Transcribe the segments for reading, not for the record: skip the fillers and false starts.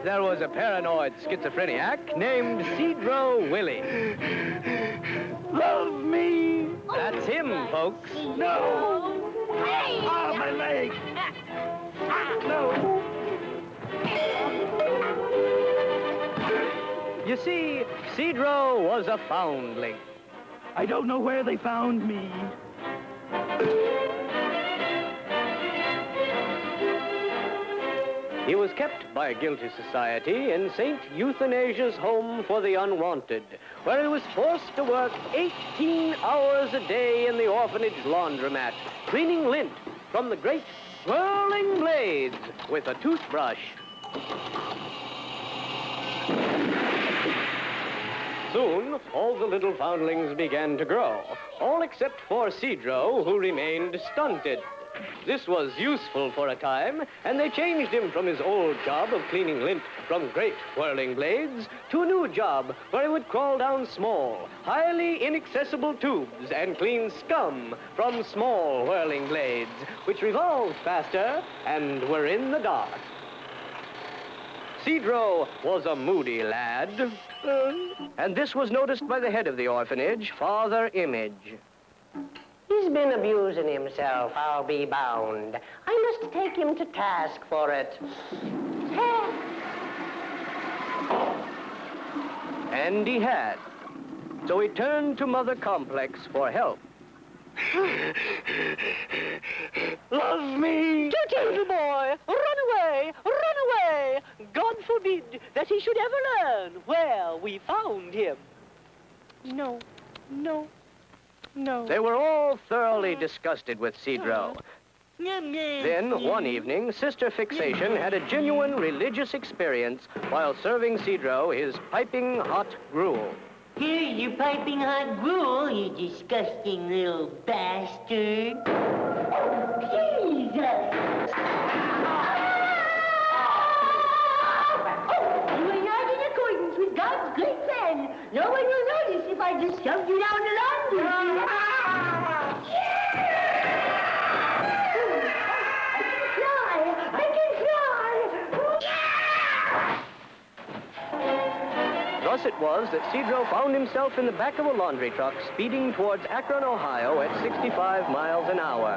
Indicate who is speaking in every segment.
Speaker 1: there was a paranoid schizophrenic named Cedro Willy.
Speaker 2: Love me!
Speaker 1: That's him, folks.
Speaker 2: No! Ah, my leg! No!
Speaker 1: You see, Cedro was a foundling.
Speaker 2: I don't know where they found me.
Speaker 1: He was kept by a guilty society in St. Euthanasia's Home for the Unwanted, where he was forced to work 18 hours a day in the orphanage laundromat, cleaning lint from the great swirling blades with a toothbrush. Soon, all the little foundlings began to grow, all except for Cedro, who remained stunted. This was useful for a time, and they changed him from his old job of cleaning lint from great whirling blades to a new job where he would crawl down small, highly inaccessible tubes and clean scum from small whirling blades, which revolved faster and were in the dark. Cedro was a moody lad, and this was noticed by the head of the orphanage, Father Image.
Speaker 3: He's been abusing himself, I'll be bound. I must take him to task for it.
Speaker 1: And he had. So he turned to Mother Complex for help.
Speaker 2: Love me!
Speaker 4: Too little boy, run away, run away! God forbid that he should ever learn where we found him. No, no, no.
Speaker 1: They were all thoroughly disgusted with Cedro. Then, one evening, Sister Fixation had a genuine religious experience while serving Cedro his piping hot gruel.
Speaker 3: Here's your piping hot gruel, you disgusting little bastard. Jesus! You are not in accordance with God's great plan. No one will notice if I just shoved you down the laundry.
Speaker 1: Thus it was that Cedro found himself in the back of a laundry truck speeding towards Akron, Ohio at 65 miles an hour.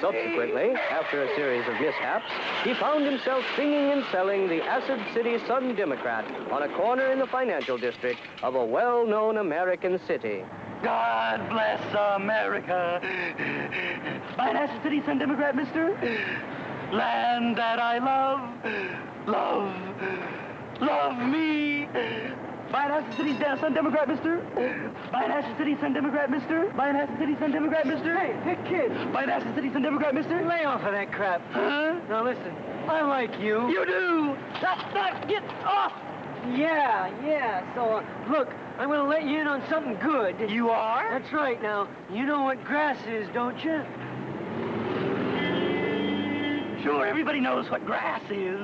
Speaker 1: Subsequently, after a series of mishaps, he found himself singing and selling the Acid City Sun-Democrat on a corner in the financial district of a well-known American city.
Speaker 2: God bless America. By an Acid City Sun-Democrat, mister? Land that I love, love me. By an Acid City Sun-Democrat, mister? By an Acid City Sun-Democrat, mister? By an Acid City Sun-Democrat, mister?
Speaker 4: Hey, kid.
Speaker 2: By an Acid City Sun-Democrat, mister?
Speaker 4: Lay off of that crap.
Speaker 2: Huh?
Speaker 4: Now listen, I like you.
Speaker 2: You do!
Speaker 4: Get off! Yeah, so, look, I'm gonna let you in on something good.
Speaker 2: You are?
Speaker 4: That's right. Now, you know what grass is, don't you?
Speaker 2: Sure, everybody knows what grass is.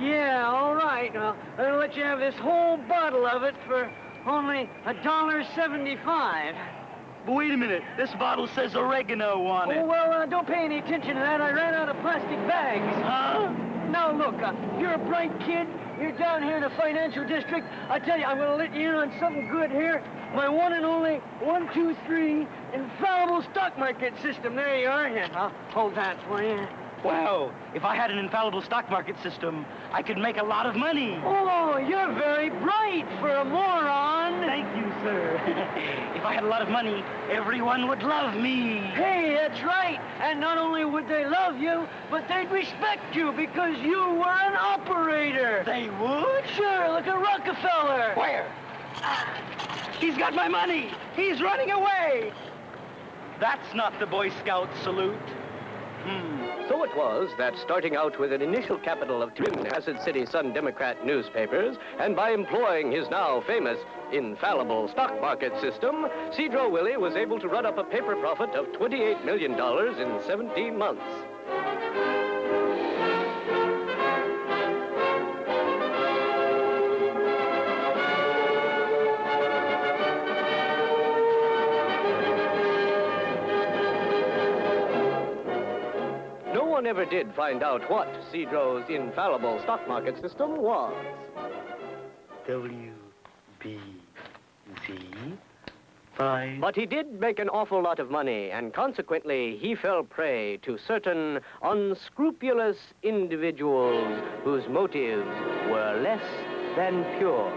Speaker 4: Yeah, all right. Well, I'm gonna let you have this whole bottle of it for only $1.75.
Speaker 2: But wait a minute, this bottle says oregano on it.
Speaker 4: Oh, well, don't pay any attention to that. I ran out of plastic bags.
Speaker 2: Huh?
Speaker 4: Now, look, you're a bright kid. You're down here in the financial district. I tell you, I'm gonna let you in on something good here. My one and only 1, 2, 3 infallible stock market system. There you are. Here, I'll hold that for you.
Speaker 2: Wow, if I had an infallible stock market system, I could make a lot of money.
Speaker 4: Oh, you're very bright for a moron.
Speaker 2: Thank you, sir. If I had a lot of money, everyone would love me.
Speaker 4: Hey, that's right. And not only would they love you, but they'd respect you because you were an operator.
Speaker 2: They would?
Speaker 4: Sure, look at Rockefeller.
Speaker 2: Where? He's got my money. He's running away. That's not the Boy Scout salute.
Speaker 1: So it was that, starting out with an initial capital of 2 Acid City Sun-Democrat newspapers, and by employing his now famous infallible stock market system, Cedro Willy was able to run up a paper profit of $28 million in 17 months. one ever did find out what Cedro's infallible stock market system was.
Speaker 2: WBZ 5.
Speaker 1: But he did make an awful lot of money, and consequently, he fell prey to certain unscrupulous individuals whose motives were less than pure.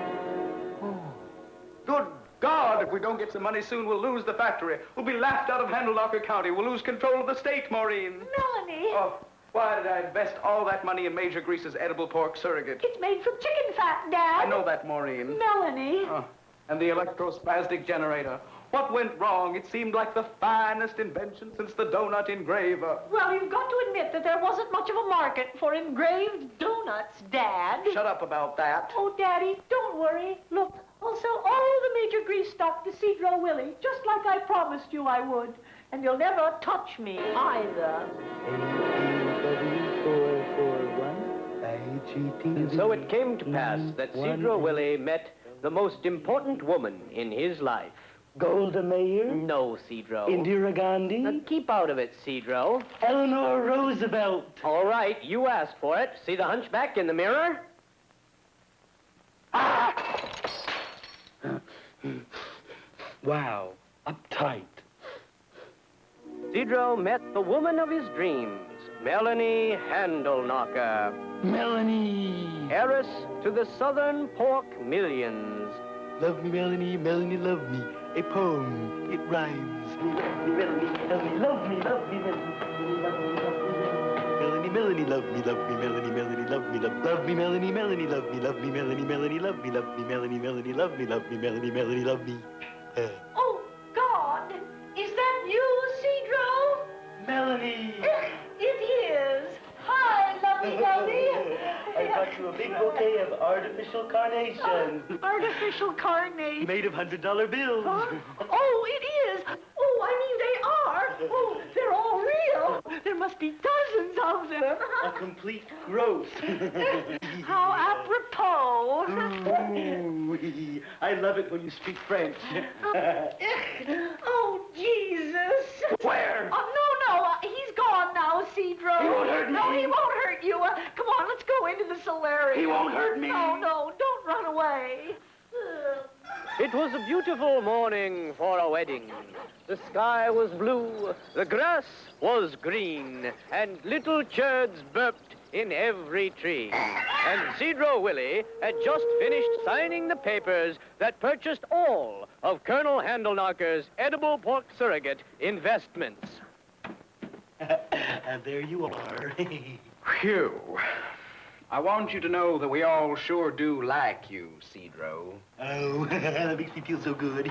Speaker 5: Good God, if we don't get some money soon, we'll lose the factory. We'll be laughed out of Handlelocker County. We'll lose control of the state, Maureen.
Speaker 3: Melanie.
Speaker 5: Oh, why did I invest all that money in Major Grease's edible pork surrogate?
Speaker 3: It's made from chicken fat, Dad.
Speaker 5: I know that, Maureen.
Speaker 3: Melanie.
Speaker 5: Oh, and the electrospastic generator. What went wrong? It seemed like the finest invention since the donut engraver.
Speaker 3: Well, you've got to admit that there wasn't much of a market for engraved donuts, Dad.
Speaker 5: Shut up about that.
Speaker 3: Oh, Daddy, don't worry. Look, I'll sell all the Major Grease stock to Cedro Willy, just like I promised you I would. And you'll never touch me, either.
Speaker 1: And so it came to pass that Cedro Willy met the most important woman in his life.
Speaker 2: Golda Meir?
Speaker 1: No, Cedro.
Speaker 2: Indira Gandhi?
Speaker 1: Now, keep out of it, Cedro.
Speaker 2: Eleanor Roosevelt?
Speaker 1: All right, you asked for it. See the hunchback in the mirror?
Speaker 2: Wow, uptight.
Speaker 1: Cedro met the woman of his dreams, Melanie Handlelocker,
Speaker 2: Melanie!
Speaker 1: heiress to the Southern pork millions.
Speaker 2: Love me, Melanie, Melanie, love me. A poem, it rhymes. Melanie, Melanie, love me, love me, Melanie. Melanie, Melanie, love me, love me, Melanie, Melanie, love me, love me, Melanie, Melanie, love me, Melanie, Melanie, love me, Melanie, Melanie, love me, Melanie, Melanie, love me.
Speaker 3: Oh, God. Is that you, Cedro?
Speaker 2: Melanie!
Speaker 3: It is. Hi, lovey-dovey.
Speaker 2: I brought you a big bouquet of artificial carnations.
Speaker 3: Artificial carnation.
Speaker 2: Made of $100 bills.
Speaker 3: Huh? Oh, it is. Oh, I mean, they are. Oh, they're all real. There must be dozens of them.
Speaker 2: A complete gross.
Speaker 3: How apropos.
Speaker 2: Ooh, I love it when you speak French.
Speaker 3: Oh, Jesus.
Speaker 2: Where?
Speaker 3: Oh, no. He's gone now, Cedro.
Speaker 2: He won't hurt me.
Speaker 3: No, he won't hurt you. Come on, let's go into the solarium.
Speaker 2: He won't hurt me.
Speaker 3: No, don't run away.
Speaker 1: It was a beautiful morning for a wedding. The sky was blue, the grass was green, and little chirds burped in every tree. And Cedro Willy had just finished signing the papers that purchased all of Colonel Handlenocker's edible pork surrogate investments.
Speaker 2: There you are.
Speaker 5: Phew. I want you to know that we all sure do like you, Cedro.
Speaker 2: Oh, that makes me feel so good.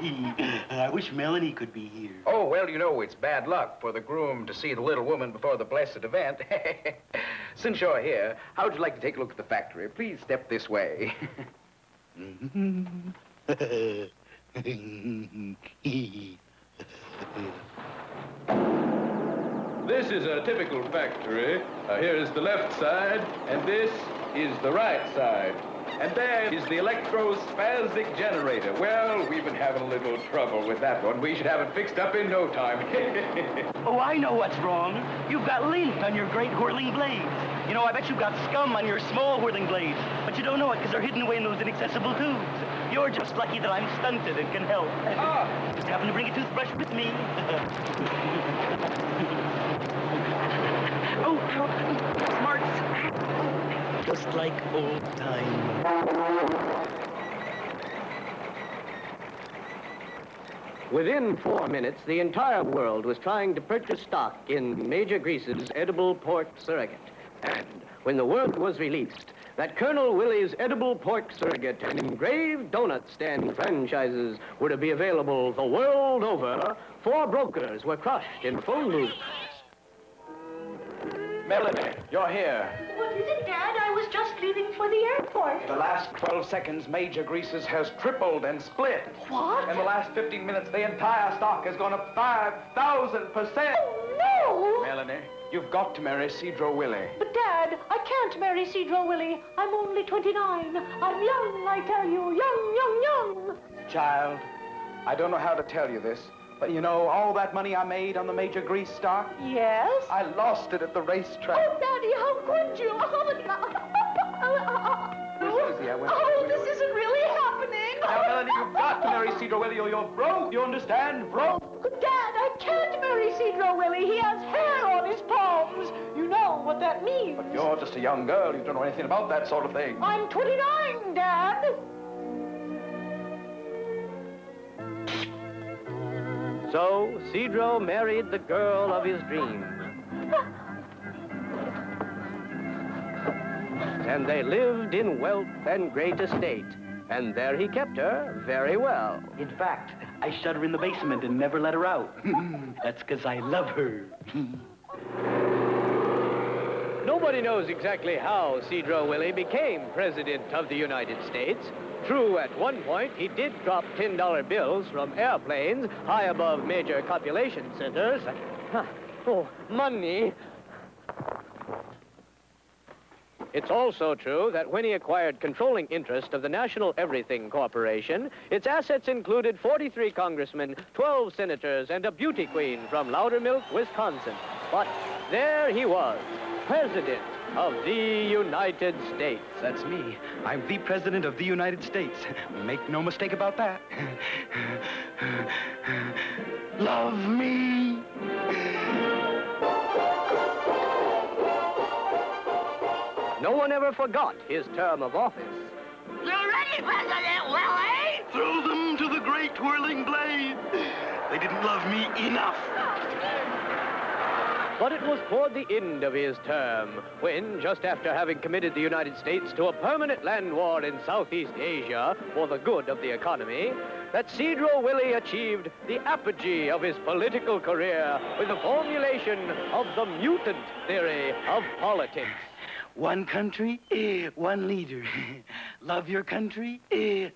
Speaker 2: I wish Melanie could be here.
Speaker 5: Oh, well, you know, it's bad luck for the groom to see the little woman before the blessed event. Since you're here, how would you like to take a look at the factory? Please step this way.
Speaker 6: This is a typical factory. Here is the left side, and this is the right side. And there is the electrospastic generator. Well, we've been having a little trouble with that one. We should have it fixed up in no time.
Speaker 2: Oh, I know what's wrong. You've got lint on your great whirling blades. You know, I bet you've got scum on your small whirling blades. But you don't know it because they're hidden away in those inaccessible tubes. You're just lucky that I'm stunted and can help. Just happen to bring a toothbrush with me. Oh, smarts. Just like old times.
Speaker 1: Within 4 minutes, the entire world was trying to purchase stock in Major Grease's edible pork surrogate. And when the word was released that Colonel Willy's edible pork surrogate and engraved donut stand franchises were to be available the world over, 4 brokers were crushed in phone booths.
Speaker 5: Melanie, you're here.
Speaker 3: What is it, Dad? I was just leaving for the airport.
Speaker 5: In the last 12 seconds, Major Grease's has tripled and split.
Speaker 3: What?
Speaker 5: In the last 15 minutes, the entire stock has gone up 5,000%.
Speaker 3: Oh, no!
Speaker 5: Melanie, you've got to marry Cedro Willy.
Speaker 3: But, Dad, I can't marry Cedro Willy. I'm only 29. I'm young, I tell you. Young.
Speaker 5: Child, I don't know how to tell you this, But you know, all that money I made on the major grease stock,
Speaker 3: Yes?
Speaker 5: I lost it at the racetrack.
Speaker 3: Oh, Daddy, how could you?
Speaker 5: Easy, I went.
Speaker 3: Oh, this isn't really happening.
Speaker 5: Now, Melanie, you've got to marry Cedro Willy or you're broke. You understand? Broke.
Speaker 3: Dad, I can't marry Cedro Willy. He has hair on his palms. You know what that means.
Speaker 5: But you're just a young girl. You don't know anything about that sort of thing.
Speaker 3: I'm 29, Dad.
Speaker 1: So, Cedro married the girl of his dreams. And they lived in wealth and great estate. And there he kept her very well.
Speaker 2: In fact, I shut her in the basement and never let her out. That's because I love her.
Speaker 1: Nobody knows exactly how Cedro Willy became President of the United States. True, at one point, he did drop $10 bills from airplanes high above major copulation centers. Oh, money. It's also true that when he acquired controlling interest of the National Everything Corporation, its assets included 43 congressmen, 12 senators, and a beauty queen from Loudermilk, Wisconsin. But there he was, President of the United States.
Speaker 2: That's me. I'm the President of the United States. Make no mistake about that. Love me.
Speaker 1: No one ever forgot his term of office.
Speaker 7: You ready, President Willy?
Speaker 2: Throw them to the great whirling blade. They didn't love me enough.
Speaker 1: But it was toward the end of his term, when, just after having committed the United States to a permanent land war in Southeast Asia for the good of the economy, that Cedro Willy achieved the apogee of his political career with the formulation of the mutant theory of politics.
Speaker 2: One country, one leader. Love your country,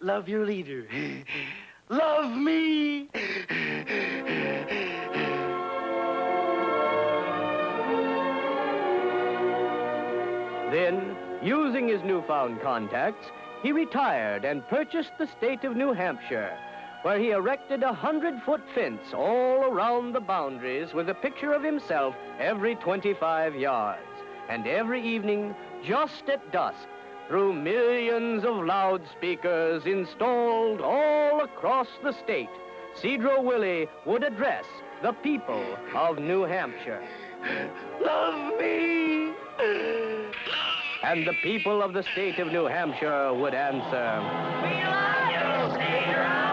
Speaker 2: love your leader. Love me.
Speaker 1: Then, using his newfound contacts, he retired and purchased the state of New Hampshire, where he erected a 100-foot fence all around the boundaries with a picture of himself every 25 yards. And every evening, just at dusk, through millions of loudspeakers installed all across the state, Cedro Willy would address the people of New Hampshire.
Speaker 2: Love me.
Speaker 1: And the people of the state of New Hampshire would answer,
Speaker 7: We love you, Cedro.